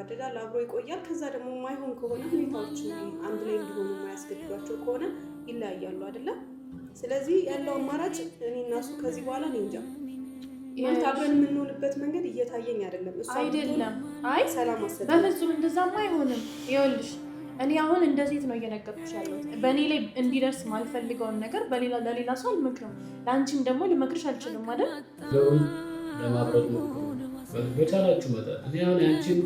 ይዋደዳል፣ አብሮ ይቆያል። ከዛ ደግሞ የማይሆን ከሆነ ሁኔታዎች አንድ ላይ እንዲሆኑ የማያስገድዷቸው ከሆነ ይለያያሉ አይደለም። ስለዚህ ያለው አማራጭ እኔ እና እሱ ከዚህ በኋላ እኔ እንጃ ማለት አብረን የምንሆንበት መንገድ እየታየኝ አይደለም። እሱ አይደለም አይ ሰላም አሰጠ በፍጹም እንደዛማ አይሆንም። ይኸውልሽ እኔ አሁን እንደ ሴት ነው እየነገርኩሽ ያለሁት። በእኔ ላይ እንዲደርስ ማልፈልገውን ነገር ለሌላ ሰው አልመክርም። ለአንቺም ደግሞ ልመክርሽ አልችልም አይደል? ለማብረድ ነው በቻላችሁ መጠን። እኔ አሁን ያንቺን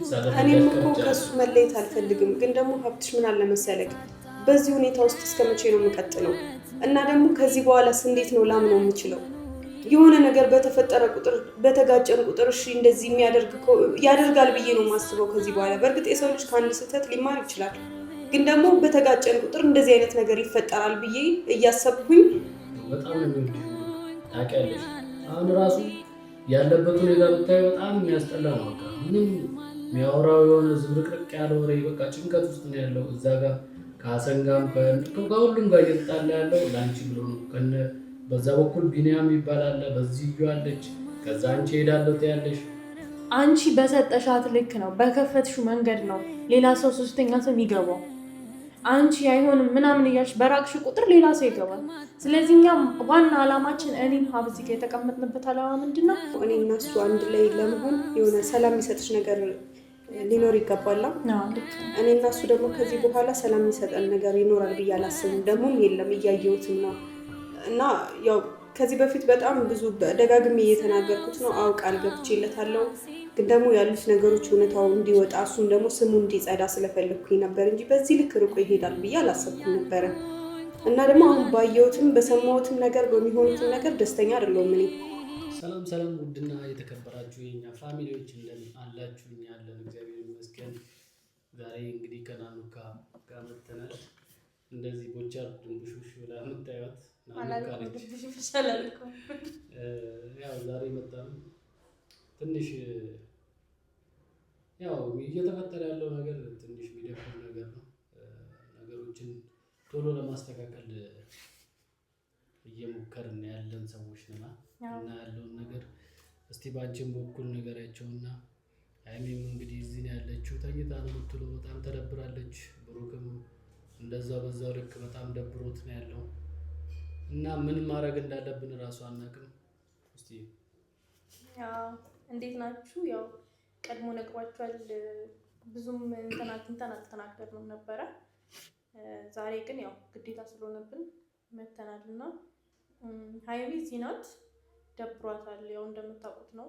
እኔም እኮ ከሱ መለየት አልፈልግም። ግን ደግሞ ሀብትሽ ምን አለ መሰለክ በዚህ ሁኔታ ውስጥ እስከ መቼ ነው የምቀጥለው? እና ደግሞ ከዚህ በኋላስ እንዴት ነው ላምነው የምችለው? የሆነ ነገር በተፈጠረ ቁጥር በተጋጨን ቁጥር እሺ እንደዚህ ያደርጋል ብዬ ነው የማስበው ከዚህ በኋላ። በእርግጥ የሰው ልጅ ከአንድ ስህተት ሊማር ይችላል። ግን ደግሞ በተጋጨን ቁጥር እንደዚህ አይነት ነገር ይፈጠራል ብዬ እያሰብኩኝ በጣም ነው ታውቂያለሽ። አሁን ራሱ ያለበት ሁኔታ ብታይ በጣም የሚያስጠላ ነው። ምንም የሚያወራው የሆነ ዝብርቅርቅ ያለ ወሬ በቃ ጭንቀት ውስጥ ነው ያለው። እዛ ጋር ከአሰንጋም ከሁሉም ጋር እየተጣላ ያለው ለአንቺ ብሎ ነው። በዛ በኩል ቢኒያም ይባላል፣ በዚህ አለች፣ ከዛ አንቺ ሄዳለሁ ትያለሽ። አንቺ በሰጠሻት ልክ ነው በከፈትሹ መንገድ ነው ሌላ ሰው ሶስተኛ ሰው የሚገባው። አንቺ አይሆንም ምናምን እያልሽ በራቅሽ ቁጥር ሌላ ሰው ይገባል። ስለዚህ እኛ ዋና ዓላማችን እኔም ሀብዚ ጋር የተቀመጥንበት ዓላማ ምንድን ነው? እኔ እና እሱ አንድ ላይ ለመሆን የሆነ ሰላም የሚሰጥሽ ነገር ሊኖር ይገባላ። እኔ እና እሱ ደግሞ ከዚህ በኋላ ሰላም የሚሰጠን ነገር ይኖራል ብዬ አላስብም። ደግሞም የለም እያየሁትም ነው። እና ያው ከዚህ በፊት በጣም ብዙ ደጋግሜ እየተናገርኩት ነው። ቃል ገብቼለታለሁ። ግን ደግሞ ያሉት ነገሮች እውነታው እንዲወጣ እሱም ደግሞ ስሙ እንዲጸዳ ስለፈለግኩኝ ነበር እንጂ በዚህ ልክ ርቆ ይሄዳል ብዬ አላሰብኩም ነበረ። እና ደግሞ አሁን ባየሁትም በሰማሁትም ነገር በሚሆኑትም ነገር ደስተኛ አይደለሁም እኔ። ሰላም ሰላም፣ ውድና የተከበራችሁ የኛ ፋሚሊዎች እንደምን አላችሁ? እኛ ያለን እግዚአብሔር ይመስገን። ዛሬ እንግዲህ ከናኑካ ጋር መተናል። እንደዚህ ቦቻር ድንቡሽሽ ብላ የምታዩት ያው ዛሬ መጣም ትንሽ ያው እየተፈጠረ ያለው ነገር ትንሽ የሚደብር ነገር ነው። ነገሮችን ቶሎ ለማስተካከል እየሞከርን ያለን ሰዎች ነና እና ያለውን ነገር እስቲ ባንቺም በኩል ነገራቸውና አይሜም እንግዲህ እዚህ ነው ያለችው። ተኝታ ነው የምትለው። በጣም ተደብራለች። ብሩክም እንደዛው በዛው ልክ በጣም ደብሮት ነው ያለው እና ምን ማድረግ እንዳለብን እራሱ አናውቅም። እስቲ ያው እንዴት ናችሁ? ያው ቀድሞ ነግሯችኋል። ብዙም እንትን አልተናገርንም ነበረ። ዛሬ ግን ያው ግዴታ ስለሆነብን መተናልና ሀይሚ እዚህ ናት። ደብሯታል። ያው እንደምታውቁት ነው።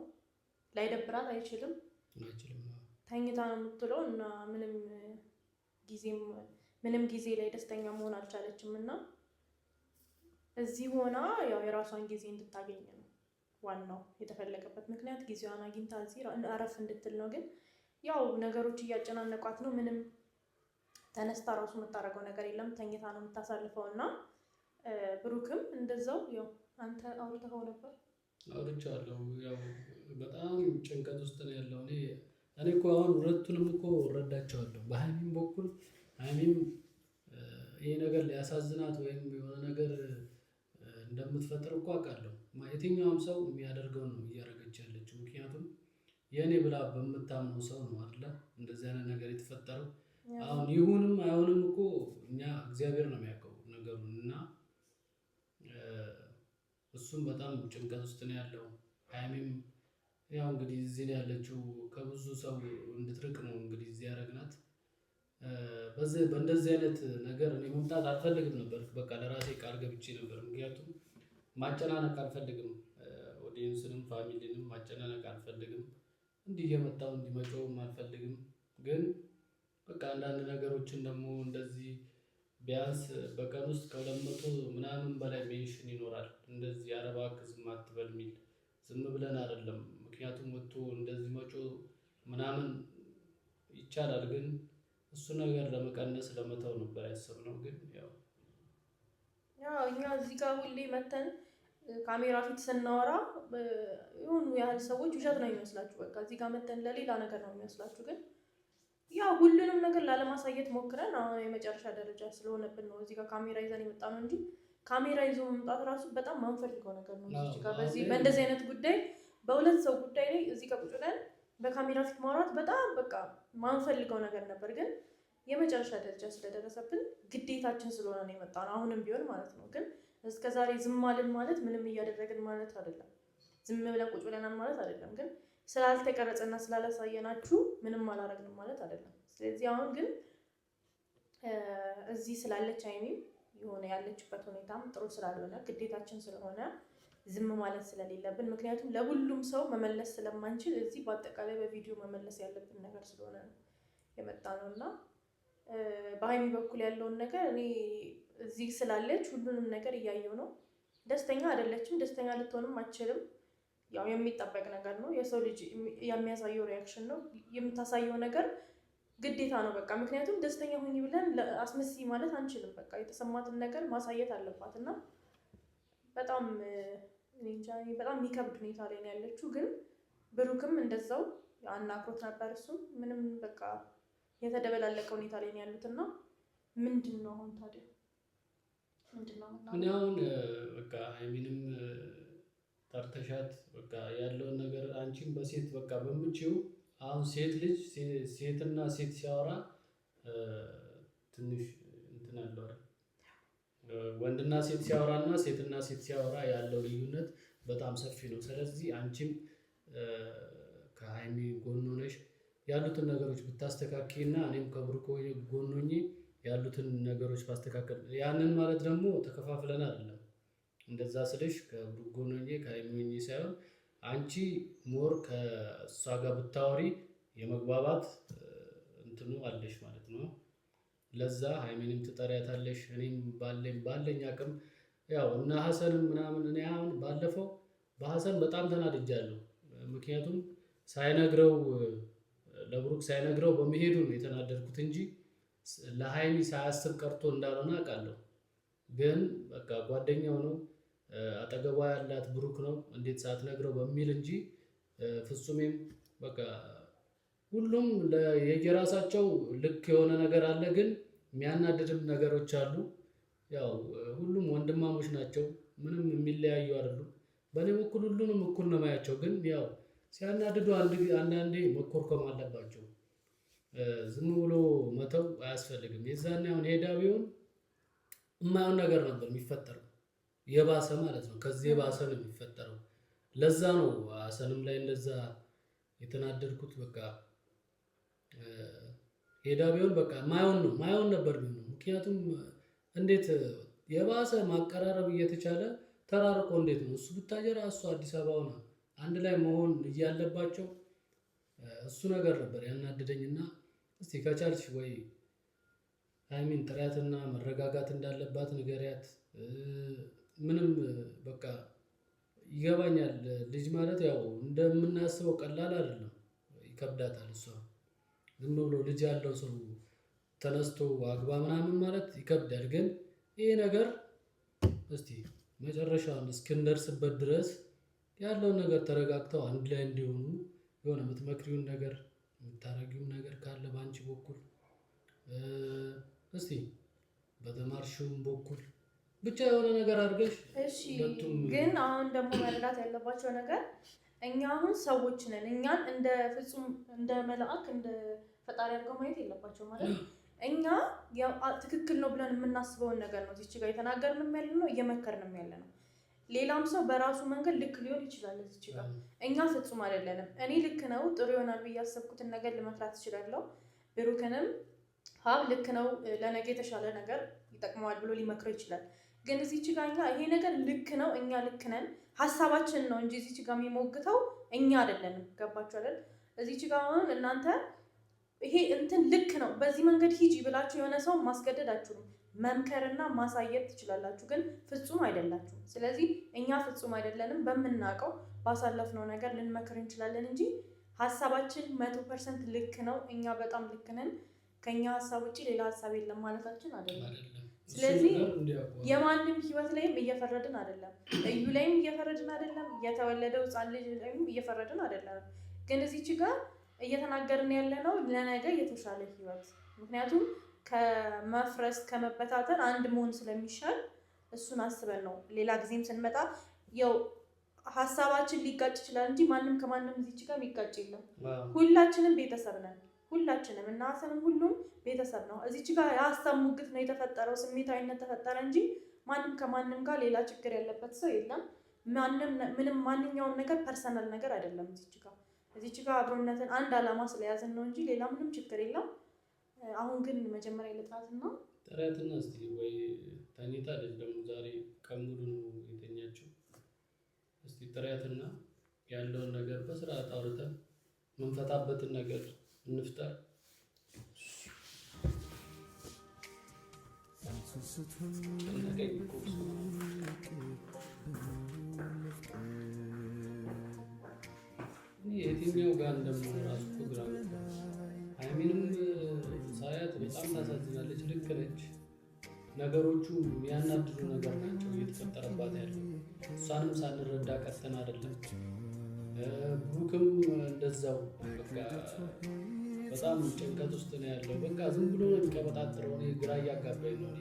ላይደብራት አይችልም። ተኝታ ነው የምትለው እና ምንም ጊዜ ላይ ደስተኛ መሆን አልቻለችም እና እዚህ ሆና ያው የራሷን ጊዜ እንድታገኝ ነው ዋናው የተፈለገበት ምክንያት። ጊዜዋን አግኝታ እዚህ አረፍ እንድትል ነው። ግን ያው ነገሮች እያጨናነቋት ነው። ምንም ተነስታ ራሱ የምታደርገው ነገር የለም። ተኝታ ነው የምታሳልፈው እና ብሩክም እንደዛው ያው አንተ አውርተኸው ነበር። አውርቻለሁ። ያው በጣም ጭንቀት ውስጥ ነው ያለው። እኔ እኮ አሁን ሁለቱንም እኮ እረዳቸዋለሁ። በሀይሚም በኩል ሀይሚም ይሄ ነገር ሊያሳዝናት ወይም የሆነ ነገር እንደምትፈጥር እኮ አውቃለሁ። የትኛውም ሰው የሚያደርገውን ነው እያደረገች ያለችው። ምክንያቱም የእኔ ብላ በምታምነው ሰው ነው አይደለ እንደዚህ አይነት ነገር የተፈጠረው። አሁን ይሁንም አይሆንም እኮ እኛ እግዚአብሔር ነው የሚያውቀው ነገሩን እና እሱም በጣም ጭንቀት ውስጥ ነው ያለው። ሀይሚም ያው እንግዲህ እዚህ ነው ያለችው። ከብዙ ሰው እንድትርቅ ነው እንግዲህ እዚህ ያደረግናት። በእንደዚህ አይነት ነገር እኔ መምጣት አልፈልግም ነበር። በቃ ለራሴ ቃል ገብቼ ነበር። ምክንያቱም ማጨናነቅ አልፈልግም። ኦዲየንስንም ፋሚሊንም ማጨናነቅ አልፈልግም። እንዲህ እየመጣው እንዲመጪውም አልፈልግም። ግን በቃ አንዳንድ ነገሮችን ደግሞ እንደዚህ ቢያንስ በቀን ውስጥ ከ200 ምናምን በላይ ሜንሽን ይኖራል። እንደዚህ አረባ ዝም አትበል የሚል ዝም ብለን አይደለም። ምክንያቱም ወጥቶ እንደዚህ መጮ ምናምን ይቻላል። ግን እሱ ነገር ለመቀነስ ለመተው ነበር ያሰብነው። ግን ያው እኛ እዚህ ጋር ሁሌ መተን ካሜራ ፊት ስናወራ የሆኑ ያህል ሰዎች ውሸት ነው የሚመስላችሁ። በቃ እዚህ ጋር መተን ለሌላ ነገር ነው የሚመስላችሁ። ግን ያው ሁሉንም ነገር ላለማሳየት ሞክረን አሁን የመጨረሻ ደረጃ ስለሆነብን ነው እዚህ ጋር ካሜራ ይዘን የመጣ ነው እንጂ ካሜራ ይዞ መምጣት ራሱ በጣም ማንፈልገው ነገር ነው። እዚህ ጋር በእንደዚህ አይነት ጉዳይ በሁለት ሰው ጉዳይ ላይ እዚህ ጋር ቁጭ ብለን በካሜራ ፊት ማውራት በጣም በቃ ማንፈልገው ነገር ነበር፣ ግን የመጨረሻ ደረጃ ስለደረሰብን ግዴታችን ስለሆነ ነው የመጣነው። አሁንም ቢሆን ማለት ነው። ግን እስከዛሬ ዝም አልን ማለት ምንም እያደረግን ማለት አይደለም። ዝም ብለን ቁጭ ብለናል ማለት አይደለም። ግን ስላልተቀረጸና ስላላሳየናችሁ ምንም አላረግንም ማለት አይደለም። ስለዚህ አሁን ግን እዚህ ስላለች ሀይሚም የሆነ ያለችበት ሁኔታም ጥሩ ስላልሆነ ግዴታችን ስለሆነ ዝም ማለት ስለሌለብን፣ ምክንያቱም ለሁሉም ሰው መመለስ ስለማንችል እዚህ በአጠቃላይ በቪዲዮ መመለስ ያለብን ነገር ስለሆነ ነው የመጣ ነው እና በሀይሚ በኩል ያለውን ነገር እኔ እዚህ ስላለች ሁሉንም ነገር እያየው ነው። ደስተኛ አይደለችም፣ ደስተኛ ልትሆንም አትችልም። ያው የሚጠበቅ ነገር ነው። የሰው ልጅ የሚያሳየው ሪያክሽን ነው የምታሳየው ነገር ግዴታ ነው በቃ። ምክንያቱም ደስተኛ ሁኚ ብለን አስመስይ ማለት አንችልም። በቃ የተሰማትን ነገር ማሳየት አለባት እና በጣም በጣም የሚከብድ ሁኔታ ላይ ነው ያለችው። ግን ብሩክም እንደዛው አናግሮት ነበር። እሱም ምንም በቃ የተደበላለቀ ሁኔታ ላይ ነው ያሉት እና ምንድን ነው አሁን ታዲያ ምንድን ነው እኔ አሁን በቃ ሀይሚንም ጠርተሻት በቃ ያለውን ነገር አንቺም በሴት በቃ በምችው አሁን ሴት ልጅ ሴትና ሴት ሲያወራ ትንሽ እንትን አለው አይደል? ወንድና ሴት ሲያወራና ሴትና ሴት ሲያወራ ያለው ልዩነት በጣም ሰፊ ነው። ስለዚህ አንቺም ከሀይሚ ጎን ሆነሽ ያሉትን ነገሮች ብታስተካክይና እኔም ከብሩክ ጎን ሆኜ ያሉትን ነገሮች ባስተካከል፣ ያንን ማለት ደግሞ ተከፋፍለን አይደለም። እንደዛ ስልሽ ከብሩክ ጎን ሆኜ ከሀይሚ ሆኜ ሳይሆን አንቺ ሞር ከእሷ ጋር ብታወሪ የመግባባት እንትኑ አለሽ ማለት ነው። ለዛ ሀይሚንም ትጠሪያታለሽ። እኔም ባለኝ አቅም ያው እና ሀሰንም ምናምን እኔ አሁን ባለፈው በሀሰን በጣም ተናድጃለሁ። ምክንያቱም ሳይነግረው ለብሩክ ሳይነግረው በመሄዱ ነው የተናደድኩት እንጂ ለሀይሚ ሳያስብ ቀርቶ እንዳልሆነ አውቃለሁ። ግን በቃ ጓደኛው ነው አጠገቧ ያላት ብሩክ ነው እንዴት ሳትነግረው በሚል እንጂ ፍጹሜም በቃ ሁሉም የየራሳቸው ልክ የሆነ ነገር አለ፣ ግን የሚያናድድም ነገሮች አሉ። ያው ሁሉም ወንድማሞች ናቸው፣ ምንም የሚለያዩ አይደሉም። በእኔ በኩል ሁሉንም እኩል ነው ማያቸው። ግን ያው ሲያናድዱ አንዳንዴ መኮርኮም አለባቸው። ዝም ብሎ መተው አያስፈልግም። የዛኔ አሁን ሄዳ ቢሆን የማይሆን ነገር ነበር የሚፈጠረው፣ የባሰ ማለት ነው። ከዚህ የባሰ ነው የሚፈጠረው። ለዛ ነው ሀሰንም ላይ እንደዛ የተናደድኩት። በቃ ሄዳ ቢሆን በቃ ማይሆን ነበር ቢሆን። ምክንያቱም እንዴት የባሰ ማቀራረብ እየተቻለ ተራርቆ እንዴት ነው እሱ ብታጀራ እሱ አዲስ አበባ ሆና አንድ ላይ መሆን እያለባቸው እሱ ነገር ነበር ያናደደኝና እስቲ ከቻልሽ ወይ ሀይሚን ጥሪያትና መረጋጋት እንዳለባት ንገሪያት። ምንም በቃ ይገባኛል። ልጅ ማለት ያው እንደምናስበው ቀላል አይደለም፣ ይከብዳታል። እሷ ዝም ብሎ ልጅ ያለው ሰው ተነስቶ አግባ ምናምን ማለት ይከብዳል። ግን ይሄ ነገር እስቲ መጨረሻውን እስክንደርስበት ድረስ ያለውን ነገር ተረጋግተው አንድ ላይ እንዲሆኑ የሆነ የምትመክሪውን ነገር የምታረጊውን ነገር ካለ በአንቺ በኩል እስቲ በተማርሽውም በኩል ብቻ የሆነ ነገር አድርገሽ። እሺ ግን አሁን ደግሞ መረዳት ያለባቸው ነገር እኛ አሁን ሰዎች ነን። እኛን እንደ ፍጹም እንደ መልአክ እንደ ፈጣሪ አድርገው ማየት የለባቸው ማለት እኛ ትክክል ነው ብለን የምናስበውን ነገር ነው እዚች ጋር የተናገርንም ያለ ነው እየመከርንም ያለ ነው። ሌላም ሰው በራሱ መንገድ ልክ ሊሆን ይችላል እዚች ጋር። እኛ ፍጹም አይደለንም። እኔ ልክ ነው ጥሩ ይሆናል ብዬ ያሰብኩትን ነገር ልመክራት እችላለሁ። ብሩክንም ሀብ ልክ ነው ለነገ የተሻለ ነገር ይጠቅመዋል ብሎ ሊመክረው ይችላል። ግን እዚች ጋር እኛ ይሄ ነገር ልክ ነው እኛ ልክ ነን ሀሳባችን ነው እንጂ እዚች ጋር የሚሞግተው እኛ አይደለንም። ገባችሁ አይደል? እዚች ጋር አሁን እናንተ ይሄ እንትን ልክ ነው በዚህ መንገድ ሂጂ ብላችሁ የሆነ ሰው ማስገደድ አትችሉም። መምከርና ማሳየት ትችላላችሁ፣ ግን ፍጹም አይደላችሁም። ስለዚህ እኛ ፍጹም አይደለንም። በምናውቀው ባሳለፍነው ነገር ልንመክር እንችላለን እንጂ ሀሳባችን 100% ልክ ነው እኛ በጣም ልክ ነን ከኛ ሀሳብ ውጭ ሌላ ሀሳብ የለም ማለታችን አይደለም። ስለዚህ የማንም ህይወት ላይም እየፈረድን አይደለም፣ እዩ ላይም እየፈረድን አይደለም፣ የተወለደው ህፃን ልጅ ላይም እየፈረድን አይደለም። ግን እዚች ጋር እየተናገርን ያለ ነው ለነገ የተሻለ ህይወት። ምክንያቱም ከመፍረስ ከመበታተን አንድ መሆን ስለሚሻል እሱን አስበን ነው። ሌላ ጊዜም ስንመጣ ያው ሀሳባችን ሊጋጭ ይችላል እንጂ ማንም ከማንም እዚች ጋር የሚጋጭ የለም። ሁላችንም ቤተሰብ ነን። ሁላችንም እና ሀሰንም ሁሉም ቤተሰብ ነው። እዚች ጋር የሀሳብ ሙግት ነው የተፈጠረው፣ ስሜታዊነት ተፈጠረ እንጂ ማንም ከማንም ጋር ሌላ ችግር ያለበት ሰው የለም። ምንም ማንኛውም ነገር ፐርሰናል ነገር አይደለም። እዚች ጋር አብሮነትን አንድ አላማ ስለያዝን ነው እንጂ ሌላ ምንም ችግር የለም። አሁን ግን መጀመሪያ ልጥራትና እስቲ ወይ ተኝታለች ደግሞ ዛሬ ቀን ሙሉ ነው የተኛችው። እስቲ ጥሪያትና ያለውን ነገር በስርዓት አውርተን መንፈታበትን ነገር እንፍጠር። የትኛው ጋር እንደምሆን ራሱ ፕሮግራም ሀይሚንም ሳያት በጣም ታሳዝናለች። ልክ ነች። ነገሮቹ የሚያናድዱ ነገር ናቸው እየተፈጠረባት ያለው። እሷንም ሳንረዳ ቀርተን አይደለም። ብሩክም እንደዛው በቃ በጣም ጭንቀት ውስጥ ነው ያለው። በቃ ዝም ብሎ ነው የሚቀበጣጥረው። እኔ ግራ እያጋባኝ ነው።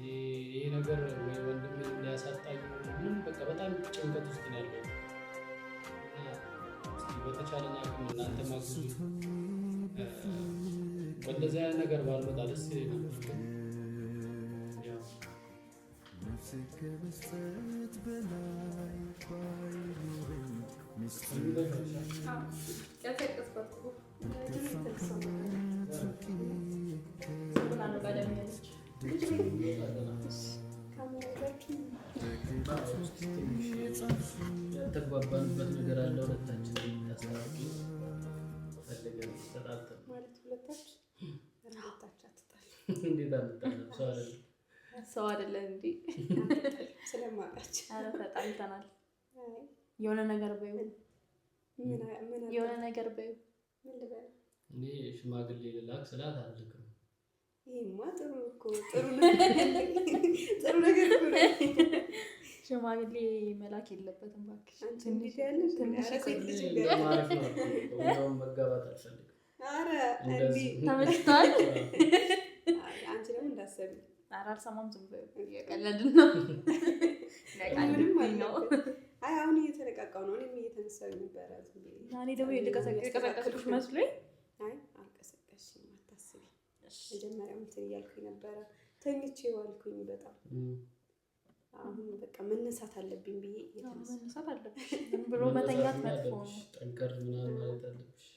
ይሄ ነገር ወይ ወንድሜ እንዳያሳጣኝ ምንም በቃ በጣም ጭንቀት ውስጥ ነው ያለው። በተቻለን አቅም እናንተ ማግዙ። በእንደዚህ አይነት ነገር ባልመጣ ደስ ይለኛል። ተግባባንበት ነገር አለ። ሁለታችን ታስተካክሉ ፈልገን ተጣጣን ማለት ሁለታችን እንዴት አልጣለም? ሰው አይደለም እንዴ? ስለማውቃቸው ኧረ ተጣልተናል። የሆነ ነገር በይው፣ የሆነ ነገር በይው። እኔ ሽማግሌ ልላክ ስላት አልልክም። ይሄማ ጥሩ እኮ ጥሩ ነገር እኮ ነው። ሽማግሌ መላክ የለበትም እባክሽ። ትንሽ ያለሽ ትንሽ መጋባት አልፈልግም። ኧረ ተመችቷል። አንቺ ደግሞ እንዳሰቢ። ኧረ አልሰማም፣ ዝም በይው። እየቀለድን ነው። ነው። አይ አሁን እየተነቃቃሁ ነው። እኔም እየተነሳሁ ነበረ። እኔ ደግሞ የቀሰቀስኩሽ መስሎኝ። አይ አልቀሰቀስሽም፣ አታስቢ። መጀመሪያው እንትን እያልኩኝ ነበረ፣ ተኝቼ ዋልኩኝ በጣም። አሁን በቃ መነሳት አለብኝ ብዬ መነሳት አለብሽ። ዝም ብሎ መተኛት መጥፎ ነው። ጠንከር ምናምን ማለት አለብሽ።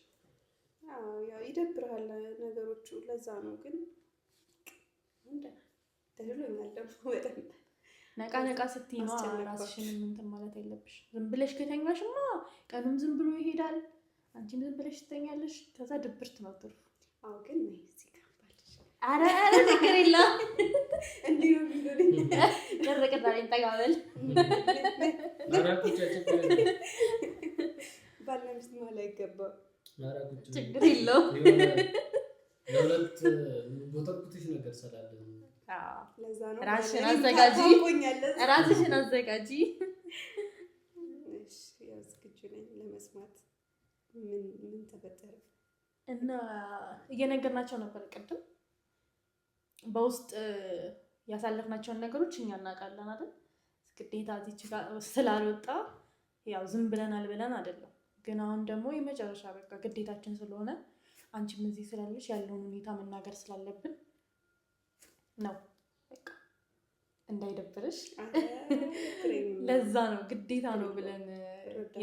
ያው ይደብርሃል ነገሮቹ። ለዛ ነው ግን ተሽሎኛል ደግሞ በደንብ። ነቃ ነቃ ስትይ ነው ራስሽን እንትን ማለት የለብሽ። ዝም ብለሽ ከተኛሽማ ቀኑም ዝም ብሎ ይሄዳል፣ አንቺም ዝም ብለሽ ትተኛለሽ። ከዛ ድብርት ነው ትርፉ። አዎ ግን ነው እዚህ ጋር ባልሽ። ኧረ ችግር የለም እንዲሁ ቢሉኝ ደረቀ ዛሬ እንጠጋበል። ባልና ሚስት መሀል አይገባም። ችግር የለውም። ለሁለት ቦታኩትሽ ነገር ስላለ ለዛ ነው ራስሽን አዘጋጂ፣ ራስሽን አዘጋጂ። እሺ ያው ዝግጁ ነኝ ለመስማት። ምን ተፈጠረ? እና እየነገርናቸው ነበር ቅድም በውስጥ ያሳለፍናቸውን ነገሮች እኛ እናውቃለን አይደል? ግዴታ እዚች ጋር ስላልወጣ ያው ዝም ብለናል ብለን አይደለም። ግን አሁን ደግሞ የመጨረሻ በቃ ግዴታችን ስለሆነ አንቺም እዚህ ስላለሽ ያለውን ሁኔታ መናገር ስላለብን ነው። በቃ እንዳይደብርሽ ለዛ ነው ግዴታ ነው ብለን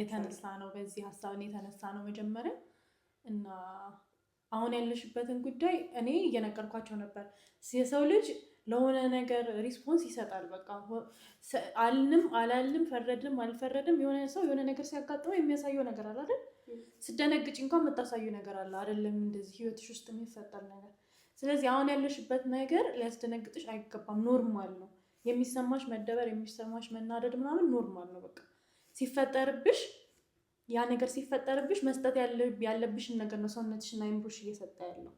የተነሳ ነው። በዚህ ሀሳብን የተነሳ ነው መጀመሪያ። እና አሁን ያለሽበትን ጉዳይ እኔ እየነገርኳቸው ነበር። የሰው ልጅ ለሆነ ነገር ሪስፖንስ ይሰጣል። በቃ አልንም አላልንም ፈረድንም አልፈረድም የሆነ ሰው የሆነ ነገር ሲያጋጥመው የሚያሳየው ነገር አለ አይደል? ስደነግጭ እንኳን የምታሳዩ ነገር አለ አይደለም? እንደዚህ ህይወትሽ ውስጥ የሚፈጠር ነገር። ስለዚህ አሁን ያለሽበት ነገር ሊያስደነግጥሽ አይገባም። ኖርማል ነው። የሚሰማሽ መደበር፣ የሚሰማሽ መናደድ ምናምን ኖርማል ነው። በቃ ሲፈጠርብሽ ያ ነገር ሲፈጠርብሽ መስጠት ያለብሽን ነገር ነው ሰውነትሽና አይምሮሽ እየሰጠ ያለው።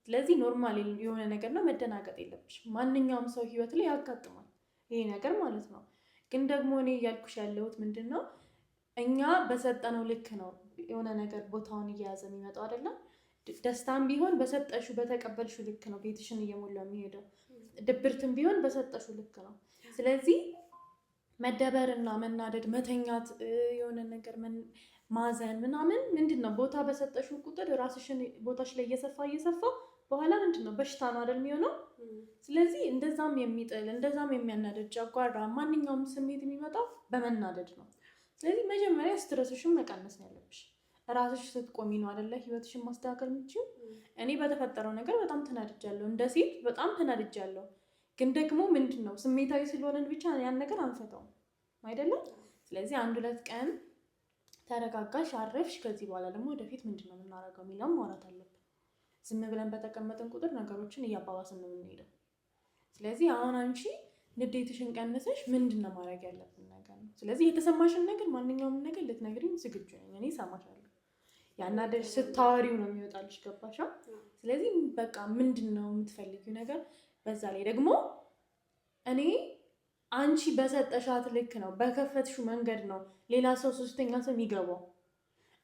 ስለዚህ ኖርማል የሆነ ነገር ነው። መደናገጥ የለብሽ። ማንኛውም ሰው ህይወት ላይ ያጋጥማል ይሄ ነገር ማለት ነው። ግን ደግሞ እኔ እያልኩሽ ያለሁት ምንድን ነው፣ እኛ በሰጠነው ልክ ነው የሆነ ነገር ቦታውን እየያዘ የሚመጣው አይደለም። ደስታም ቢሆን በሰጠሹ በተቀበልሹ ልክ ነው ቤትሽን እየሞላ የሚሄደው። ድብርትም ቢሆን በሰጠሹ ልክ ነው። ስለዚህ መደበርና መናደድ፣ መተኛት፣ የሆነ ነገር ማዘን ምናምን ምንድን ነው ቦታ በሰጠሽው ቁጥር ራስሽን ቦታሽ ላይ እየሰፋ በኋላ ምንድን ነው በሽታ ነው አይደል የሚሆነው። ስለዚህ እንደዛም የሚጥል እንደዛም የሚያናደድ ጨጓራ፣ ማንኛውም ስሜት የሚመጣው በመናደድ ነው። ስለዚህ መጀመሪያ ስትረስሽን መቀነስ ነው ያለብሽ። ራስሽ ስትቆሚ ነው አይደለ ህይወትሽን ማስተካከል የምትችይው። እኔ በተፈጠረው ነገር በጣም ተናድጃለሁ፣ እንደ ሴት በጣም ተናድጃለሁ። ግን ደግሞ ምንድን ነው ስሜታዊ ስለሆነን ብቻ ያን ነገር አንፈታውም አይደለም። ስለዚህ 1-2 ቀን ተረጋጋሽ፣ አረፍሽ። ከዚህ በኋላ ደግሞ ወደፊት ምንድን ነው የምናደርገው የሚለውን ማውራት አለብን። ዝም ብለን በተቀመጥን ቁጥር ነገሮችን እያባባስን ነው የምንሄደው። ስለዚህ አሁን አንቺ ንዴትሽን ቀንሰሽ ምንድን ነው ማድረግ ያለብን ነገር ነው። ስለዚህ የተሰማሽን ነገር ማንኛውም ነገር ልትነግሪኝ ዝግጁ ነኝ፣ እኔ እሰማሻለሁ። ያናደድሽ ስታወሪው ነው የሚወጣልሽ፣ ገባሻ? ስለዚህ በቃ ምንድን ነው የምትፈልጊው ነገር። በዛ ላይ ደግሞ እኔ አንቺ በሰጠሻት ልክ ነው በከፈትሹ መንገድ ነው ሌላ ሰው ሶስተኛ ሰው የሚገባው።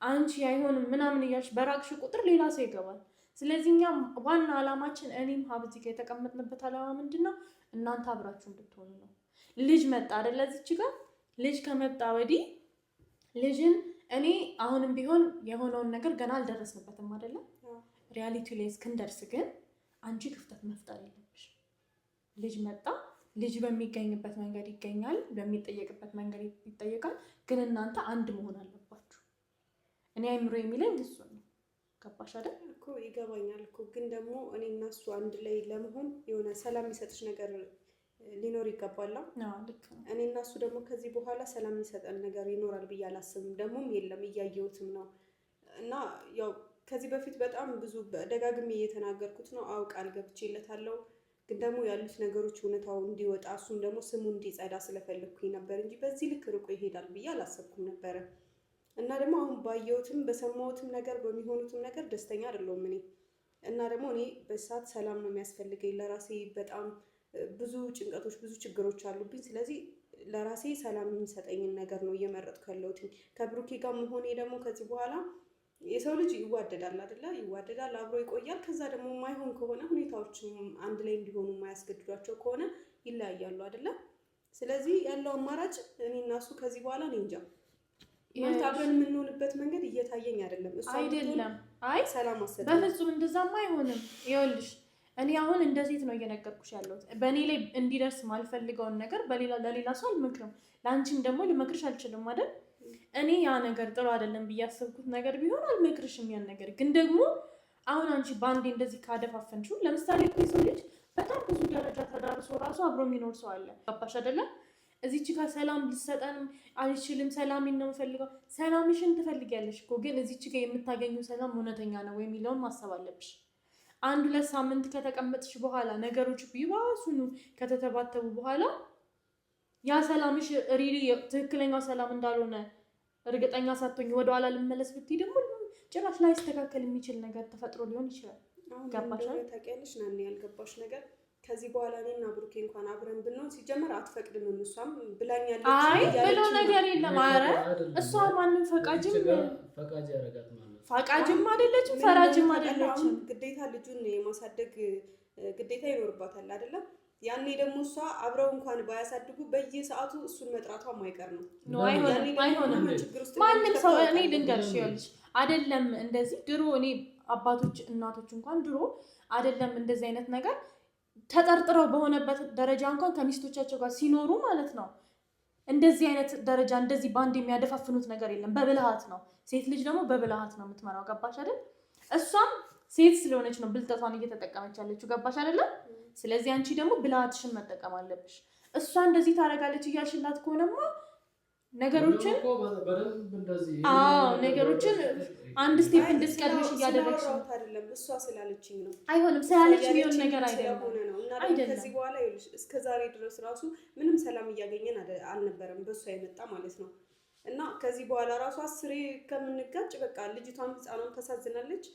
አንቺ አይሆንም ምናምን እያልሽ በራቅሽ ቁጥር ሌላ ሰው ይገባል። ስለዚህ እኛ ዋና ዓላማችን እኔም ሀብቲ ጋር የተቀመጥንበት ዓላማ ምንድን ነው? እናንተ አብራችሁ እንድትሆኑ ነው። ልጅ መጣ አይደለ? እዚች ጋር ልጅ ከመጣ ወዲህ ልጅን እኔ አሁንም ቢሆን የሆነውን ነገር ገና አልደረስንበትም አይደለም። ሪያሊቲ ላይ እስክንደርስ ግን አንቺ ክፍተት መፍጠር የለብሽ። ልጅ መጣ፣ ልጅ በሚገኝበት መንገድ ይገኛል፣ በሚጠየቅበት መንገድ ይጠየቃል። ግን እናንተ አንድ መሆን አለባችሁ። እኔ አይምሮ የሚለኝ እሱ ነው። ገባሽ አይደል? እኮ ይገባኛል እኮ ግን ደግሞ እኔ እና እሱ አንድ ላይ ለመሆን የሆነ ሰላም የሚሰጥሽ ነገር ሊኖር ይገባል። እኔ እና እሱ ደግሞ ከዚህ በኋላ ሰላም የሚሰጠን ነገር ይኖራል ብዬ አላስብም። ደግሞም የለም እያየሁትም ነው። እና ያው ከዚህ በፊት በጣም ብዙ ደጋግሜ እየተናገርኩት ነው። ቃል ገብቼለታለሁ። ግን ደግሞ ያሉት ነገሮች እውነታው እንዲወጣ እሱም ደግሞ ስሙ እንዲጸዳ ስለፈለግኩኝ ነበር እንጂ በዚህ ልክ ርቆ ይሄዳል ብዬ አላሰብኩም ነበረ። እና ደግሞ አሁን ባየሁትም በሰማሁትም ነገር በሚሆኑትም ነገር ደስተኛ አይደለሁም እኔ። እና ደግሞ እኔ በሰዓት ሰላም ነው የሚያስፈልገኝ። ለራሴ በጣም ብዙ ጭንቀቶች፣ ብዙ ችግሮች አሉብኝ። ስለዚህ ለራሴ ሰላም የሚሰጠኝን ነገር ነው እየመረጥኩ ያለሁት። ከብሩኬ ጋር መሆኔ ደግሞ ከዚህ በኋላ የሰው ልጅ ይዋደዳል አይደለ? ይዋደዳል፣ አብሮ ይቆያል። ከዛ ደግሞ የማይሆን ከሆነ ሁኔታዎች አንድ ላይ እንዲሆኑ የማያስገድዷቸው ከሆነ ይለያያሉ አይደለ? ስለዚህ ያለው አማራጭ እኔ እና እሱ ከዚህ በኋላ እኔ እንጃ ማለት አብረን የምንሆንበት መንገድ እየታየኝ አይደለም። እሱ አይደለም። አይ ሰላም አሰደ በፍጹም እንደዛማ አይሆንም። ይኸውልሽ እኔ አሁን እንደዚህ ነው እየነገርኩሽ ያለሁት። በእኔ ላይ እንዲደርስ ማልፈልገውን ነገር ለሌላ ሰው አልመክርም። ለአንቺም ደግሞ ልመክርሽ አልችልም አይደል? እኔ ያ ነገር ጥሩ አይደለም ብዬ ያሰብኩት ነገር ቢሆን አልመክርሽም። ያን ነገር ግን ደግሞ አሁን አንቺ በአንዴ እንደዚህ ካደፋፈንሽው፣ ለምሳሌ እኮ የሰው ልጅ በጣም ብዙ ደረጃ ተዳርሶ ራሱ አብሮ የሚኖር ሰው አለ። ገባሽ አይደለም? እዚች ጋር ሰላም ልትሰጠን አልችልም፣ ሰላሜን ነው የምፈልገው። ሰላምሽን ትፈልጊያለሽ እኮ ግን እዚች ጋር የምታገኙ ሰላም እውነተኛ ነው ወይ የሚለውን ማሰብ አለብሽ። 1-2 ሳምንት ከተቀመጥሽ በኋላ ነገሮች ቢባሱኑ ከተተባተቡ በኋላ ያ ሰላምሽ ሪሊ ትክክለኛው ሰላም እንዳልሆነ እርግጠኛ ሳትሆኝ ወደኋላ ልመለስ ብትይ ደግሞ ጭራሽ ላይ ስተካከል የሚችል ነገር ተፈጥሮ ሊሆን ይችላል። ገባሽ? ታውቂያለሽ ናኒ ያልገባሽ ነገር ከዚህ በኋላ እኔና ብሩኬ እንኳን አብረን ብንሆን ሲጀመር አትፈቅድም። እሷም ብላኛለች። አይ ብሎ ነገር የለም። ኧረ እሷ ማንም ፈቃጅም ያረጋት ማለት ፈቃጅም አይደለችም፣ ፈራጅም አይደለችም። ግዴታ ልጁን የማሳደግ ግዴታ ይኖርባታል አይደለም? ያኔ ደግሞ እሷ አብረው እንኳን ባያሳድጉ በየሰዓቱ እሱን መጥራቷ ማይቀር ነው። አይሆንም። ማንም ሰው እኔ ልንገርሽ ይኸውልሽ አይደለም እንደዚህ ድሮ እኔ አባቶች እናቶች እንኳን ድሮ አይደለም እንደዚህ አይነት ነገር ተጠርጥረው በሆነበት ደረጃ እንኳን ከሚስቶቻቸው ጋር ሲኖሩ ማለት ነው እንደዚህ አይነት ደረጃ እንደዚህ ባንድ የሚያደፋፍኑት ነገር የለም። በብልሃት ነው። ሴት ልጅ ደግሞ በብልሃት ነው የምትመራው። ገባሽ አይደል? እሷም ሴት ስለሆነች ነው ብልጠቷን እየተጠቀመች ያለችው። ገባሽ አይደለም? ስለዚህ አንቺ ደግሞ ብልሃትሽን መጠቀም አለብሽ። እሷ እንደዚህ ታደርጋለች እያልሽላት ከሆነማ ነገሮችን ነገሮችን አንድ ስቴፕ እንድትቀድምሽ እያደረግሽ ነው። አይደለም እሷ ስላለችኝ ነው። አይሆንም። ስላለች ቢሆን ነገር አይደለም። ከዚህ በኋላ ይኸውልሽ እስከዛሬ ድረስ ራሱ ምንም ሰላም እያገኘን አልነበረም በእሷ የመጣ ማለት ነው። እና ከዚህ በኋላ ራሱ 10 ከምንጋጭ በቃ ልጅቷን ህፃኗን ታሳዝናለች።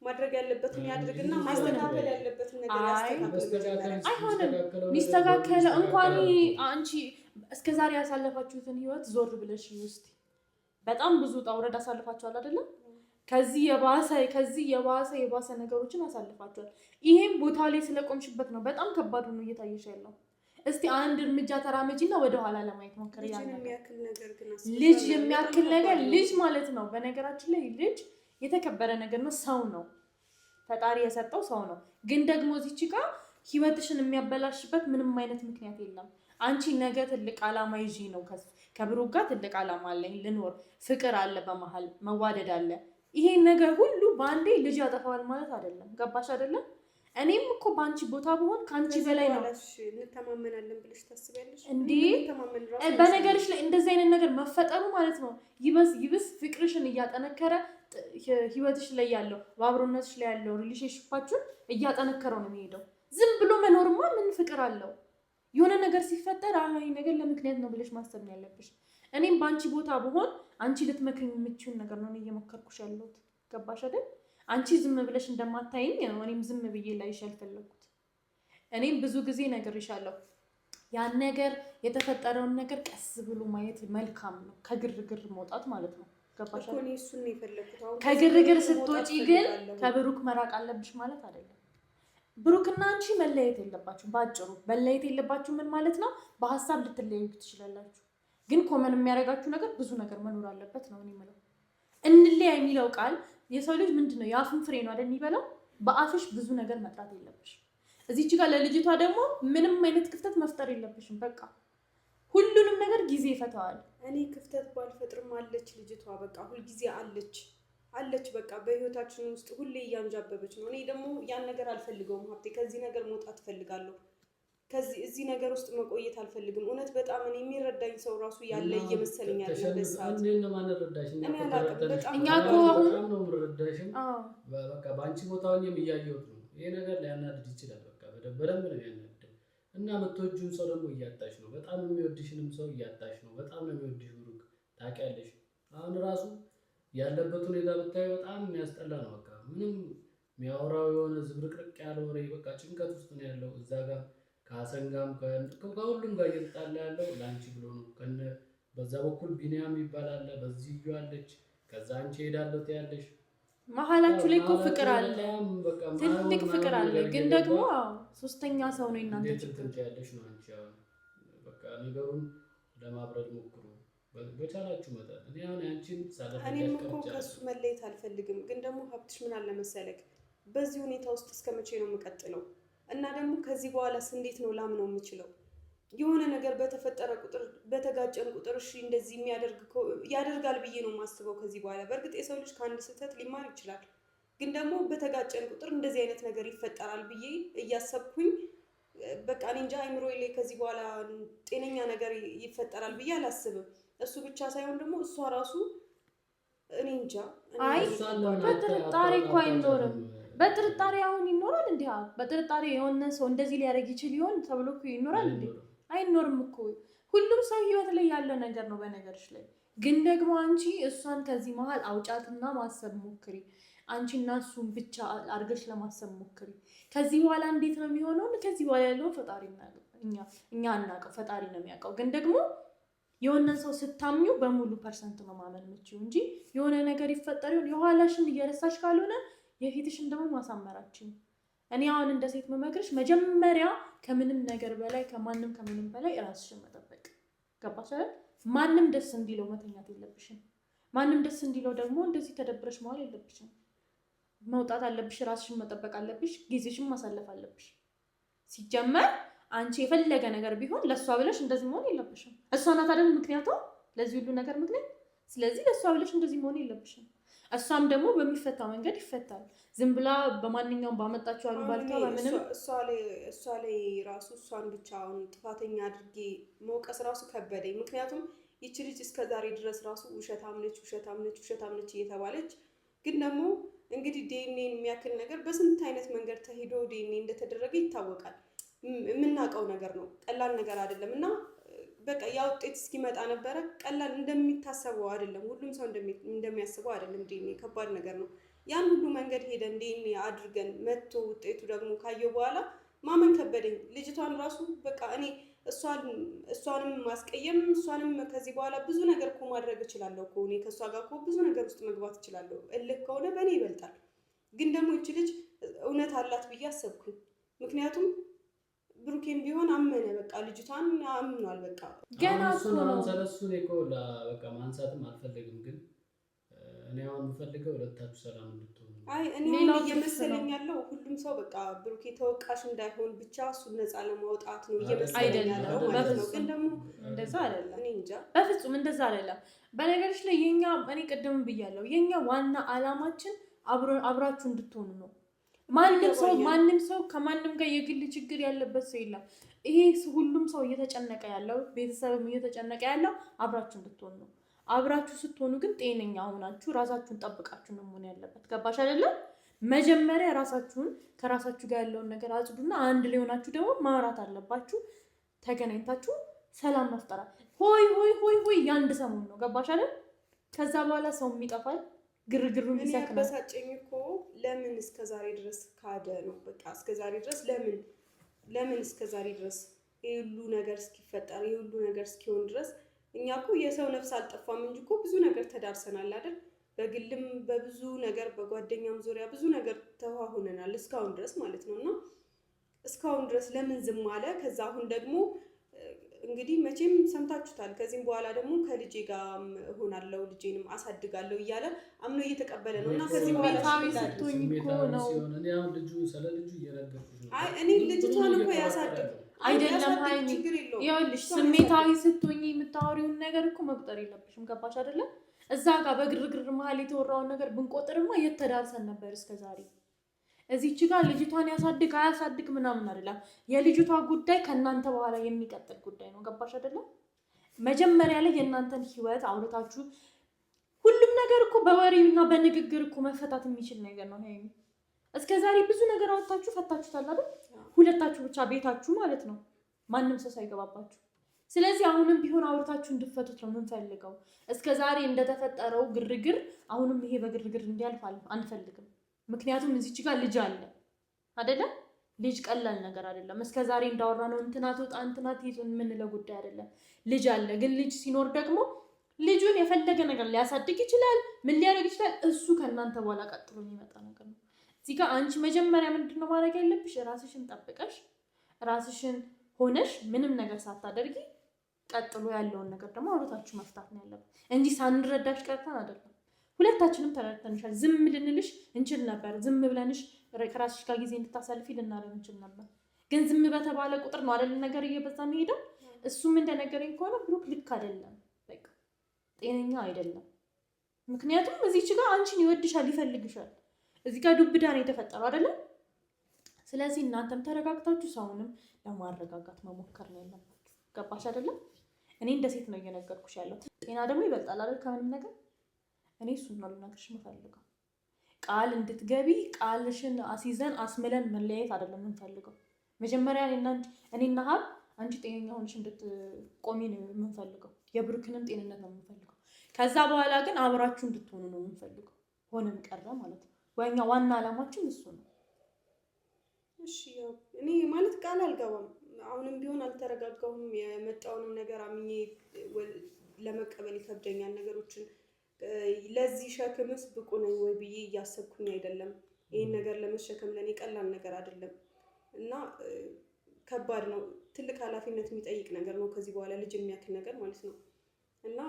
ማድረግ ያለበትን ያድርግና ማስተካከል ያለበትን ነገር ያስተካክል። አይሆንም። ሚስተካከለ እንኳን አንቺ እስከዛሬ ያሳለፋችሁትን ህይወት ዞር ብለሽ ውስጥ በጣም ብዙ ጣውረድ አሳልፋችኋል አይደለም? ከዚህ የባሰ ነገሮችን አሳልፋችኋል። ይሄም ቦታ ላይ ስለቆምሽበት ነው በጣም ከባድ ነው እየታየሽ ያለው። እስቲ አንድ እርምጃ ተራመጂና ወደ ኋላ ለማየት ሞክሪ። ልጅ የሚያክል ነገር ልጅ ማለት ነው። በነገራችን ላይ ልጅ የተከበረ ነገር ነው። ሰው ነው፣ ፈጣሪ የሰጠው ሰው ነው። ግን ደግሞ እዚች ጋር ህይወትሽን የሚያበላሽበት ምንም አይነት ምክንያት የለም። አንቺ ነገ ትልቅ አላማ ይዤ ነው ከብሩክ ጋር ትልቅ አላማ አለኝ ልኖር፣ ፍቅር አለ በመሀል መዋደድ አለ። ይሄን ነገር ሁሉ በአንዴ ልጅ ያጠፋዋል ማለት አይደለም። ገባሽ አይደለም? እኔም እኮ በአንቺ ቦታ ብሆን ከአንቺ በላይ ነው። እንተማመናለን ብለሽ ታስቢያለሽ እንዴ? በነገርሽ ላይ እንደዚህ አይነት ነገር መፈጠሩ ማለት ነው ይብስ ፍቅርሽን እያጠነከረ ህይወትሽ ላይ ያለው በአብሮነትሽ ላይ ያለው ሪሌሽንሺፓችሁን እያጠነከረው ነው የሚሄደው። ዝም ብሎ መኖርማ ምን ፍቅር አለው? የሆነ ነገር ሲፈጠር አይ ነገር ለምክንያት ነው ብለሽ ማሰብ ነው ያለብሽ። እኔም በአንቺ ቦታ ብሆን አንቺ ልትመክሪኝ የምትችይውን ነገር ነው እየመከርኩሽ ያለሁት። ገባሽ አይደል? አንቺ ዝም ብለሽ እንደማታይኝ ነው እኔም ዝም ብዬ ላይሽ ያልፈለኩት። እኔም ብዙ ጊዜ ነግሬሻለሁ፣ ያን ነገር የተፈጠረውን ነገር ቀስ ብሎ ማየት መልካም ነው። ከግርግር መውጣት ማለት ነው። ገባሽ አይደል? እሱን ነው የፈለኩት። አሁን ከግርግር ስትወጪ ግን ከብሩክ መራቅ አለብሽ ማለት አይደለም። ብሩክና አንቺ መለየት የለባችሁ። ባጭሩ መለየት የለባችሁ ምን ማለት ነው? በሀሳብ ልትለያዩ ትችላላችሁ፣ ግን ኮመን የሚያደርጋችሁ ነገር ብዙ ነገር መኖር አለበት ነው እኔ የምለው። እንለያ የሚለው ቃል የሰው ልጅ ምንድነው የአፍን ፍሬ ነው አይደል የሚበላው። በአፍሽ ብዙ ነገር መጥራት የለብሽ። እዚች ጋር ለልጅቷ ደግሞ ምንም አይነት ክፍተት መፍጠር የለብሽም። በቃ ሁሉንም ነገር ጊዜ ይፈታዋል። እኔ ክፍተት ባልፈጥርም አለች ልጅቷ፣ በቃ ሁልጊዜ አለች በቃ በህይወታችን ውስጥ ሁሌ እያንጃበበች ነው። እኔ ደግሞ ያን ነገር አልፈልገውም ሀብቴ። ከዚህ ነገር መውጣት እፈልጋለሁ። እዚህ ነገር ውስጥ መቆየት አልፈልግም። እውነት በጣም እኔ የሚረዳኝ ሰው ራሱ ያለ እየመሰለኝ ያለ በሰዓት እኛ እኮ አሁን ነው የምረዳሽም። በቃ በአንቺ ቦታ ሆኜም እያየሁት ነው። ይሄ ነገር ሊያናድድ ይችላል። በቃ በደንብ ነው ያናድደው። እና የምትወጂውን ሰው ደግሞ እያጣሽ ነው። በጣም የሚወድሽንም ሰው እያጣሽ ነው። በጣም ነው የሚወድሽ ብሩክ፣ ታውቂያለሽ። አሁን ራሱ ያለበት ሁኔታ ብታይ በጣም የሚያስጠላ ነው። በቃ ምንም የሚያወራው የሆነ ዝብርቅርቅ ያለ ወሬ፣ በቃ ጭንቀት ውስጥ ነው ያለው። እዛ ጋር ከሀሰን ጋርም ከሁሉም ጋር እየተጣላ ያለው ለአንቺ ብሎ ነው። በዛ በኩል ቢኒያም ይባላል፣ በዚህ እዩ አለች፣ ከዛ አንቺ ሄዳለሁ ትያለሽ። መሀላችሁ ላይ እኮ ፍቅር አለ፣ ትልቅ ፍቅር አለ። ግን ደግሞ ሶስተኛ ሰው ነው እናንተ ችግር ያለሽ ነው። አንቺ በቃ ነገሩን ለማብረድ ሞክሩ በቻላችሁ መጠን። እኔ አሁን አንቺን እኔም እኮ ከሱ መለየት አልፈልግም። ግን ደግሞ ሀብትሽ ምን አለ መሰለክ፣ በዚህ ሁኔታ ውስጥ እስከ መቼ ነው የምቀጥለው? እና ደግሞ ከዚህ በኋላስ እንዴት ነው ላምነው የምችለው? የሆነ ነገር በተፈጠረ ቁጥር በተጋጨን ቁጥር እሺ እንደዚህ ያደርጋል ብዬ ነው የማስበው ከዚህ በኋላ። በእርግጥ የሰው ልጅ ከአንድ ስህተት ሊማር ይችላል። ግን ደግሞ በተጋጨን ቁጥር እንደዚህ አይነት ነገር ይፈጠራል ብዬ እያሰብኩኝ በቃ እኔ እንጃ አይምሮዬ ላይ ከዚህ በኋላ ጤነኛ ነገር ይፈጠራል ብዬ አላስብም። እሱ ብቻ ሳይሆን ደግሞ እሷ ራሱ እኔ እንጃ። አይ በጥርጣሬ እኮ አይኖርም። በጥርጣሬ አሁን ይኖራል እንዴ? በጥርጣሬ የሆነ ሰው እንደዚህ ሊያደርግ ይችል ይሆን ተብሎ እኮ ይኖራል እንዴ? አይኖርም እኮ። ሁሉም ሰው ህይወት ላይ ያለ ነገር ነው በነገርሽ ላይ። ግን ደግሞ አንቺ እሷን ከዚህ መሀል አውጫትና ማሰብ ሞክሪ። አንቺ እና እሱን ብቻ አድርገሽ ለማሰብ ሞክሪ። ከዚህ በኋላ እንዴት ነው የሚሆነው? ከዚህ በኋላ ያለው ፈጣሪ እኛ አናውቀው፣ ፈጣሪ ነው የሚያውቀው። ግን ደግሞ የሆነን ሰው ስታምኙ በሙሉ ፐርሰንት ነው ማመን የምትችይው እንጂ የሆነ ነገር ይፈጠር ይሆን የኋላሽን እየረሳሽ ካልሆነ የፊትሽን ደግሞ ማሳመራችን። እኔ አሁን እንደ ሴት መመክርሽ መጀመሪያ ከምንም ነገር በላይ ከምንም በላይ ራስሽን መጠበቅ። ገባሽ አይደል? ማንም ደስ እንዲለው መተኛት የለብሽም። ማንም ደስ እንዲለው ደግሞ እንደዚህ ተደብረሽ መዋል የለብሽም። መውጣት አለብሽ፣ ራስሽን መጠበቅ አለብሽ፣ ጊዜሽን ማሳለፍ አለብሽ። ሲጀመር አንቺ የፈለገ ነገር ቢሆን ለእሷ ብለሽ እንደዚህ መሆን የለብሽም። እሷ ናት አይደል ምክንያቷ ለዚህ ሁሉ ነገር ምክንያት። ስለዚህ ለእሷ ብለሽ እንደዚህ መሆን የለብሽም። እሷም ደግሞ በሚፈታው መንገድ ይፈታል። ዝም ብላ በማንኛውም ባመጣችው አሉባልታ በምንም እሷ ላይ ራሱ እሷን ብቻ አሁን ጥፋተኛ አድርጌ መውቀስ ራሱ ከበደኝ። ምክንያቱም ይቺ ልጅ እስከዛሬ ድረስ ራሱ ውሸታም ነች እየተባለች ግን ደግሞ እንግዲህ ዲኤንኤን የሚያክል ነገር በስንት አይነት መንገድ ተሄዶ ዲኤንኤ እንደተደረገ ይታወቃል። የምናውቀው ነገር ነው፣ ቀላል ነገር አይደለም። እና በቃ ያ ውጤት እስኪመጣ ነበረ። ቀላል እንደሚታሰበው አይደለም፣ ሁሉም ሰው እንደሚያስበው አይደለም። ዲኤንኤ ከባድ ነገር ነው። ያን ሁሉ መንገድ ሄደን ዲኤንኤ አድርገን መጥቶ ውጤቱ ደግሞ ካየው በኋላ ማመን ከበደኝ። ልጅቷን ራሱ በቃ እኔ እሷንም ማስቀየም እሷንም ከዚህ በኋላ ብዙ ነገር እኮ ማድረግ እችላለሁ እኮ እኔ ከእሷ ጋር እኮ ብዙ ነገር ውስጥ መግባት እችላለሁ። እልክ ከሆነ በእኔ ይበልጣል። ግን ደግሞ ይቺ ልጅ እውነት አላት ብዬ አሰብኩኝ። ምክንያቱም ብሩኬም ቢሆን አመነ። በቃ ልጅቷን አምኗል። በቃ ገና እሱ ነው ስለሱ እኮ በቃ ማንሳትም አልፈልግም፣ ግን እኔ አሁን የምፈልገው ሁለታችሁ ሰላም እንድትሆኑ። አይ እኔ አሁን እየመሰለኝ ያለው ሁሉም ሰው በቃ ብሩኬ ተወቃሽ እንዳይሆን ብቻ እሱን ነፃ ለማውጣት ነው እየመሰለኝ ያለው ማለት ነው። ግን ደግሞ እንደዛ አይደለም። እኔ እንጃ በፍጹም እንደዛ አይደለም። በነገሮች ላይ የኛ እኔ ቅድም ብያለሁ፣ የኛ ዋና አላማችን አብራችሁ እንድትሆኑ ነው። ማንም ሰው ከማንም ጋር የግል ችግር ያለበት ሰው የለም። ይሄ ሁሉም ሰው እየተጨነቀ ያለው ቤተሰብም እየተጨነቀ ያለው አብራችሁ እንድትሆኑ ነው። አብራችሁ ስትሆኑ ግን ጤነኛ ሆናችሁ ራሳችሁን ጠብቃችሁ ነው መሆን ያለበት። ገባሽ አይደለም? መጀመሪያ ራሳችሁን ከራሳችሁ ጋር ያለውን ነገር አጽዱና አንድ ላይ ሆናችሁ ደግሞ ማውራት አለባችሁ። ተገናኝታችሁ ሰላም መፍጠራል። ሆይ ሆይ ሆይ ሆይ የአንድ ሰሞን ነው። ገባሽ አይደል? ከዛ በኋላ ሰውም ይጠፋል፣ ግርግሩን ይሰክናል። ያበሳጨኝ እኮ ለምን እስከዛሬ ድረስ ካደ ነው። በቃ እስከዛሬ ድረስ ለምን እስከዛሬ ድረስ ይሄ ሁሉ ነገር እስኪፈጠር ይሄ ሁሉ ነገር እስኪሆን ድረስ እኛ እኮ የሰው ነፍስ አልጠፋም እንጂ እኮ ብዙ ነገር ተዳርሰናል አይደል? በግልም በብዙ ነገር በጓደኛም ዙሪያ ብዙ ነገር ተዋሁነናል እስካሁን ድረስ ማለት ነው። እና እስካሁን ድረስ ለምን ዝም አለ? ከዛ አሁን ደግሞ እንግዲህ መቼም ሰምታችሁታል። ከዚህም በኋላ ደግሞ ከልጄ ጋር እሆናለሁ ልጄንም አሳድጋለሁ እያለ አምኖ እየተቀበለ ነው። እና ከዚህ በኋላ ስትሆኝ እኮ ነው እኔ አሁን ስለ ልጁ እየነገርኩሽ ነው። አይ እኔ ልጅቷን እኮ ያሳድግ አይደለም ሀይሚ፣ ይኸውልሽ ስሜታዊ ስትሆኝ የምታወሪውን ነገር እኮ መቁጠር የለብሽም። ገባሽ አይደለም? እዛ ጋር በግርግር መሀል የተወራውን ነገር ብንቆጥርማ የት ተዳርሰን ነበር እስከዛሬ። እዚች ጋር ልጅቷን ያሳድግ አያሳድግ ምናምን አይደለም። የልጅቷ ጉዳይ ከእናንተ በኋላ የሚቀጥል ጉዳይ ነው። ገባሽ አይደለም? መጀመሪያ ላይ የእናንተን ህይወት አውርታችሁ ሁሉም ነገር እኮ በወሬና በንግግር እኮ መፈታት የሚችል ነገር ነው። ሀይሚ እስከዛሬ ብዙ ነገር አወጣችሁ ፈታችሁታል አይደል? ሁለታችሁ ብቻ ቤታችሁ ማለት ነው፣ ማንም ሰው ሳይገባባችሁ። ስለዚህ አሁንም ቢሆን አውርታችሁ እንድትፈቱት ነው የምንፈልገው። እስከዛሬ እንደተፈጠረው ግርግር አሁንም ይሄ በግርግር እንዲያልፍ አንፈልግም። ምክንያቱም እዚች ጋር ልጅ አለ አይደለም? ልጅ ቀላል ነገር አይደለም። እስከዛሬ እንዳወራነው እንትና ትውጣ እንትና ትይዙ የምንለው ጉዳይ አይደለም። ልጅ አለ። ግን ልጅ ሲኖር ደግሞ ልጁን የፈለገ ነገር ሊያሳድግ ይችላል፣ ምን ሊያደርግ ይችላል። እሱ ከእናንተ በኋላ ቀጥሎ የሚመጣ ነገር ነው። እዚህ ጋር አንቺ መጀመሪያ ምንድን ነው ማድረግ ያለብሽ? ራስሽን ጠብቀሽ ራስሽን ሆነሽ ምንም ነገር ሳታደርጊ ቀጥሎ ያለውን ነገር ደግሞ አውርታችሁ መፍታት ነው ያለብን እንጂ ሳንረዳሽ ቀርተን አይደለም። ሁለታችንም ተረድተንሻል። ዝም ልንልሽ እንችል ነበር። ዝም ብለንሽ ከራስሽ ጋር ጊዜ እንድታሳልፊ ልናደርግ እንችል ነበር። ግን ዝም በተባለ ቁጥር ነው አይደል ነገር እየበዛ መሄደው። እሱም እንደነገረኝ ከሆነ ብሩክ ልክ አይደለም፣ በቃ ጤነኛ አይደለም። ምክንያቱም እዚች ጋር አንቺን ይወድሻል፣ ይፈልግሻል። እዚህ ጋር ዱብዳ ነው የተፈጠረው አይደለም? ስለዚህ እናንተም ተረጋግታችሁ ሰውንም ለማረጋጋት መሞከር ነው ያለባችሁ። ገባሽ አይደለም? እኔ እንደ ሴት ነው እየነገርኩሽ ያለው። ጤና ደግሞ ይበልጣል አይደል ከምንም ነገር። እኔ እሱን ነው ልነግርሽ የምፈልገው። ቃል እንድትገቢ ቃልሽን አስይዘን አስምለን መለያየት አይደለም የምንፈልገው። መጀመሪያ እኔና ሀብ አንቺ ጤነኛ ሆነሽ እንድትቆሚ ነው የምንፈልገው። የብሩክንም ጤንነት ነው የምንፈልገው። ከዛ በኋላ ግን አብራችሁ እንድትሆኑ ነው የምንፈልገው። ሆነም ቀረ ማለት ነው። ወይኛ ዋና አላማችን እሱ ነው። እሺ ያው እኔ ማለት ቃል አልገባም። አሁንም ቢሆን አልተረጋጋሁም። የመጣውንም ነገር አምኜ ለመቀበል ይከብደኛል ነገሮችን። ለዚህ ሸክምስ ብቁ ነኝ ወይ ብዬ እያሰብኩኝ አይደለም። ይህን ነገር ለመሸከም ለእኔ ቀላል ነገር አይደለም እና ከባድ ነው። ትልቅ ኃላፊነት የሚጠይቅ ነገር ነው። ከዚህ በኋላ ልጅ የሚያክል ነገር ማለት ነው እና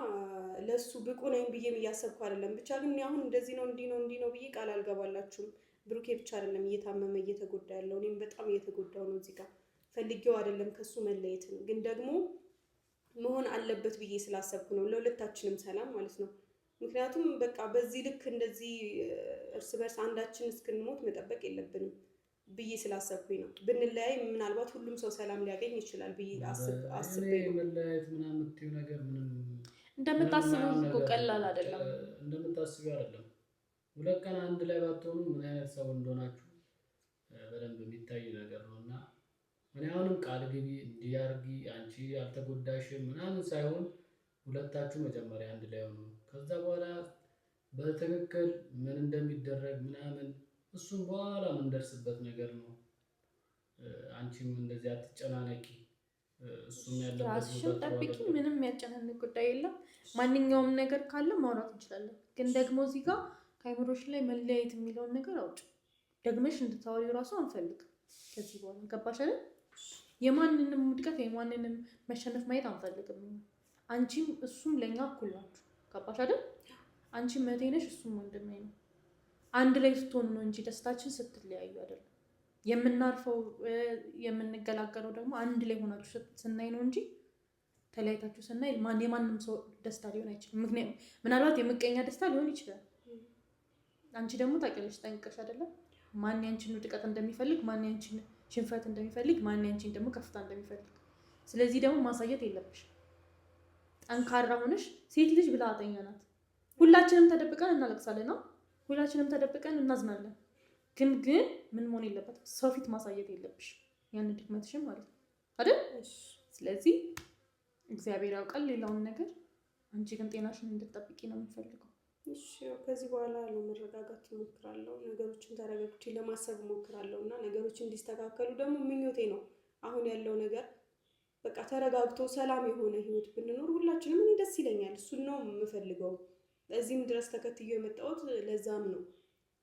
ለሱ ብቁ ነኝ ብዬም እያሰብኩ አይደለም። ብቻ ግን አሁን እንደዚህ ነው እንዲህ ነው ብዬ ቃል አልገባላችሁም። ብሩኬ ብቻ አይደለም እየታመመ እየተጎዳ ያለው፣ እኔም በጣም እየተጎዳው ነው። እዚህ ጋር ፈልጌው አይደለም ከሱ መለየትን፣ ግን ደግሞ መሆን አለበት ብዬ ስላሰብኩ ነው፣ ለሁለታችንም ሰላም ማለት ነው። ምክንያቱም በቃ በዚህ ልክ እንደዚህ እርስ በርስ አንዳችን እስክንሞት መጠበቅ የለብንም ብዬ ስላሰብኩኝ ነው። ብንለያይ ምናልባት ሁሉም ሰው ሰላም ሊያገኝ ይችላል ብዬ አስቤ ነው። መለያየት ምናምን የምትይው ነገር ምንም እንደምታስበው እኮ ቀላል አይደለም። እንደምታስበው አይደለም። ሁለት ቀን አንድ ላይ ባትሆኑ ምን አይነት ሰው እንደሆናችሁ በደንብ የሚታይ ነገር ነው እና እኔ አሁንም ቃል ግቢ እንዲያርጊ አንቺ አልተጎዳሽም ምናምን ሳይሆን ሁለታችሁ መጀመሪያ አንድ ላይ ሆኑ። ከዛ በኋላ በትክክል ምን እንደሚደረግ ምናምን እሱም በኋላ የምንደርስበት ነገር ነው። አንቺም እንደዚህ አትጨናነቂ፣ እሱም ያለበት ራስሽን ጠብቂ። ምንም ያጨናንቅ ጉዳይ የለም። ማንኛውም ነገር ካለ ማውራት እንችላለን። ግን ደግሞ እዚህ ጋር ከአይምሮሽ ላይ መለያየት የሚለውን ነገር አውጭ። ደግመሽ እንድታወሪው ራሱ አንፈልግም ከዚህ በኋላ። ገባሽ አይደል? የማንንም ውድቀት የማንንም መሸነፍ ማየት አንፈልግም። አንቺም እሱም ለኛ እኩል ናችሁ። ገባሽ አይደል? አንቺም እህቴ ነሽ፣ እሱም ወንድሜ ነው። አንድ ላይ ስትሆኑ ነው እንጂ ደስታችን ስትለያዩ አይደለም። የምናርፈው የምንገላገለው ደግሞ አንድ ላይ ሆናችሁ ስናይ ነው እንጂ ተለያይታችሁ ስናይ የማንም ሰው ደስታ ሊሆን አይችልም። ምናልባት የምቀኛ ደስታ ሊሆን ይችላል። አንቺ ደግሞ ታውቂያለሽ ጠንቅቀሽ አይደለም ማን ያንቺን ውድቀት እንደሚፈልግ፣ ማን ያንቺን ሽንፈት እንደሚፈልግ፣ ማን ያንቺን ደግሞ ከፍታ እንደሚፈልግ። ስለዚህ ደግሞ ማሳየት የለብሽ። ጠንካራ ሆነሽ ሴት ልጅ ብልሃተኛ ናት። ሁላችንም ተደብቀን እናለቅሳለን፣ ሁላችንም ተደብቀን እናዝናለን። ግን ምን መሆን የለበትም ሰው ፊት ማሳየት የለብሽ ያን ድክመትሽን ማለት ነው አይደል? ስለዚህ እግዚአብሔር ያውቃል ሌላውን ነገር። አንቺ ግን ጤናሽን እንድትጠብቂ ነው የምፈልገው። እሺ ከዚህ በኋላ ለመረጋጋት እሞክራለሁ። ነገሮችን ተረጋግቼ ለማሰብ እሞክራለሁ እና ነገሮች እንዲስተካከሉ ደግሞ ምኞቴ ነው። አሁን ያለው ነገር በቃ ተረጋግቶ ሰላም የሆነ ህይወት ብንኖር ሁላችንም እኔ ደስ ይለኛል። እሱን ነው የምፈልገው። እዚህም ድረስ ተከትዬ የመጣሁት ለዛም ነው።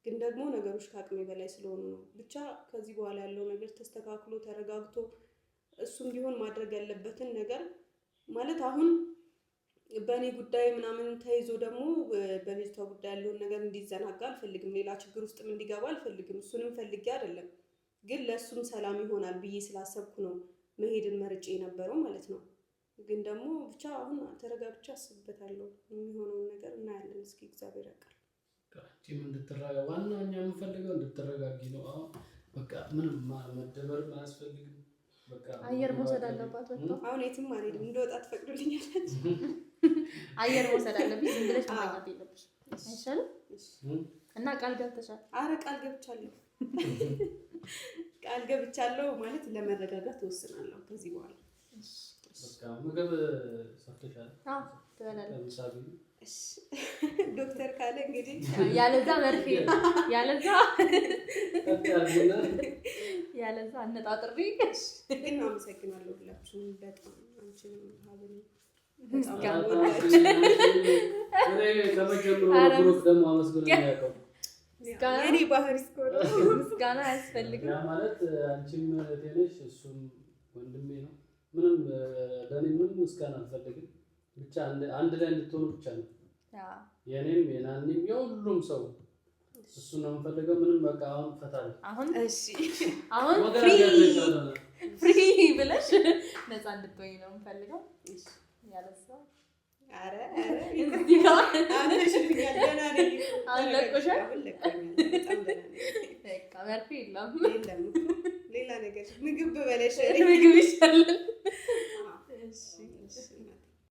ግን ደግሞ ነገሮች ከአቅሜ በላይ ስለሆኑ ነው። ብቻ ከዚህ በኋላ ያለው ነገር ተስተካክሎ ተረጋግቶ እሱም ቢሆን ማድረግ ያለበትን ነገር ማለት አሁን በእኔ ጉዳይ ምናምን ተይዞ ደግሞ በልጅቷ ጉዳይ ያለውን ነገር እንዲዘናጋ አልፈልግም። ሌላ ችግር ውስጥም እንዲገባ አልፈልግም። እሱንም ፈልጌ አይደለም፣ ግን ለእሱም ሰላም ይሆናል ብዬ ስላሰብኩ ነው መሄድን መርጬ የነበረው ማለት ነው። ግን ደግሞ ብቻ አሁን ተረጋግቼ አስብበታለሁ። የሚሆነውን ነገር እናያለን። እስኪ እግዚአብሔር ያውቃል። ቲም እንድትረጋጋ ዋናው እኛ የምንፈልገው እንድትረጋጊ ነው። አሁን በቃ ምንም መደበርም አያስፈልግም። በቃ አየር መውሰድ አለባት። አሁን የትም አልሄድም። እንደወጣ ትፈቅዱልኛለች? አየር መውሰድ አለብኝ። ዝም ብለሽ ማግኘት የለብሽ አይሻልም? እና ቃል ገብተሻል? አረ ቃል ገብቻለሁ። ቃል ገብቻለሁ ማለት ለመረጋጋት እወስናለሁ ከዚህ በኋላ። በቃ ምግብ ሰርተሻል? አዎ ትበላለች። ዶክተር ካለ እንግዲህ ያለዛ መርፌ ያለዛ አነጣጥሪ። ግን አመሰግናለሁ ሁላችሁም በጣም አንቺን ሀብን የኔ ባህሪ እስከሆነ ምስጋና አያስፈልግም። ያ ማለት አንቺም እህቴ ነሽ፣ እሱም ወንድሜ ነው። ምንም ለእኔ ምንም ምስጋና አልፈልግም። ብቻ አንድ ላይ እንድትሆኑ ብቻ ነው የኔም የናኒም የሁሉም ሰው እሱ ነው የምፈልገው። ምንም በቃ አሁን ፈታል። አሁን ፍሪ ብለሽ ነፃ እንድትሆኝ ነው የምፈልገው። ያለሳ አረ እዚህ ጋር አንተሽልኛል ደህና ነኝ። አለቆሽ በጣም ደህና ነኝ። በቃ መርፌ የለም ሌላ ነገር ምግብ በለሽ ምግብ ይሻላል።